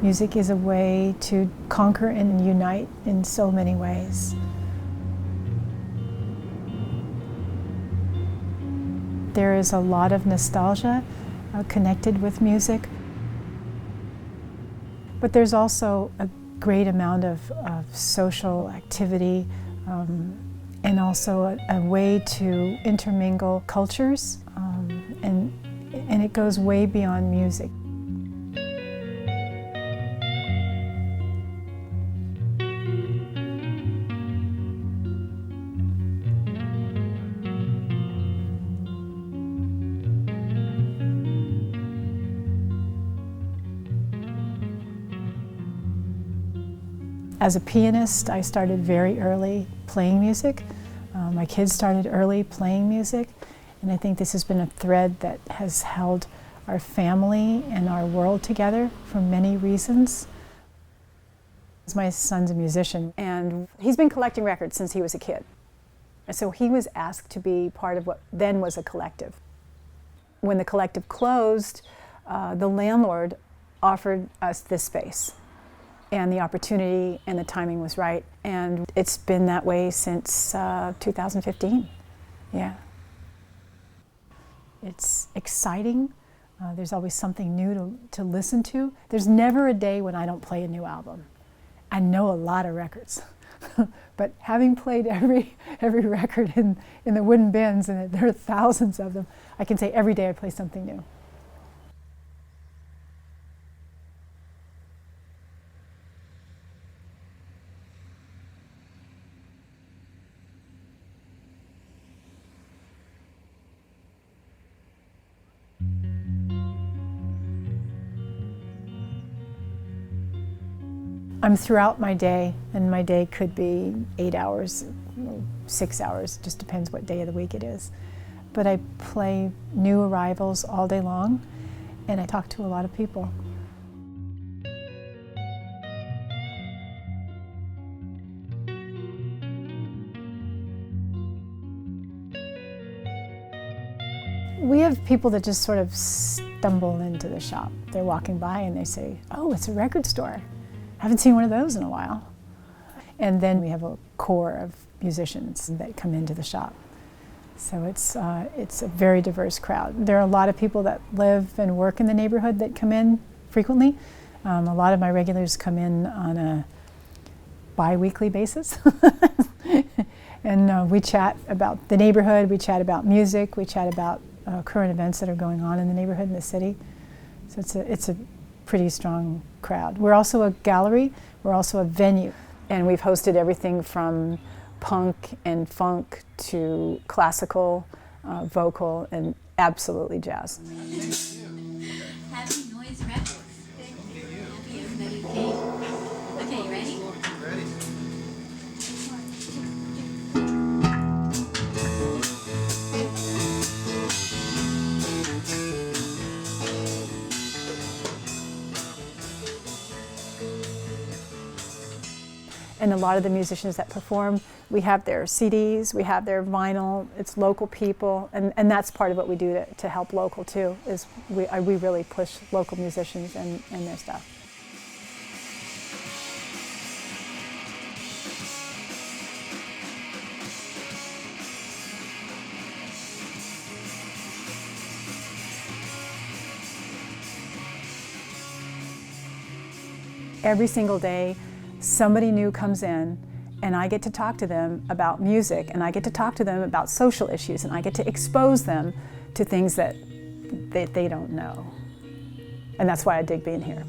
Music is a way to conquer and unite in so many ways. There is a lot of nostalgia connected with music, but there's also a great amount of social activity and also a way to intermingle cultures, and it goes way beyond music. As a pianist, I started very early playing music. My kids started early playing music, and I think this has been a thread that has held our family and our world together for many reasons. My son's a musician, and he's been collecting records since he was a kid. And so he was asked to be part of what then was a collective. When the collective closed, the landlord offered us this space. And the opportunity and the timing was right. And it's been that way since 2015. Yeah. It's exciting. There's always something new to listen to. There's never a day when I don't play a new album. I know a lot of records. But having played every record in the wooden bins, and there are thousands of them, I can say every day I play something new. I'm throughout my day, and my day could be 8 hours, 6 hours, just depends what day of the week it is. But I play new arrivals all day long, and I talk to a lot of people. We have people that just sort of stumble into the shop. They're walking by and they say, "Oh, it's a record store. I haven't seen one of those in a while." And then we have a core of musicians that come into the shop. So it's a very diverse crowd. There are a lot of people that live and work in the neighborhood that come in frequently. A lot of my regulars come in on a bi-weekly basis. And we chat about the neighborhood, we chat about music, we chat about current events that are going on in the neighborhood and the city. So it's a pretty strong crowd. We're also a gallery, we're also a venue, and we've hosted everything from punk and funk to classical, vocal, and absolutely jazz. Happy Noise Records. Happy everybody came. Okay, you ready? Ready. And a lot of the musicians that perform, we have their CDs, we have their vinyl, it's local people, and that's part of what we do to help local too, is we really push local musicians and their stuff. Every single day, somebody new comes in, and I get to talk to them about music, and I get to talk to them about social issues, and I get to expose them to things that they don't know. And that's why I dig being here.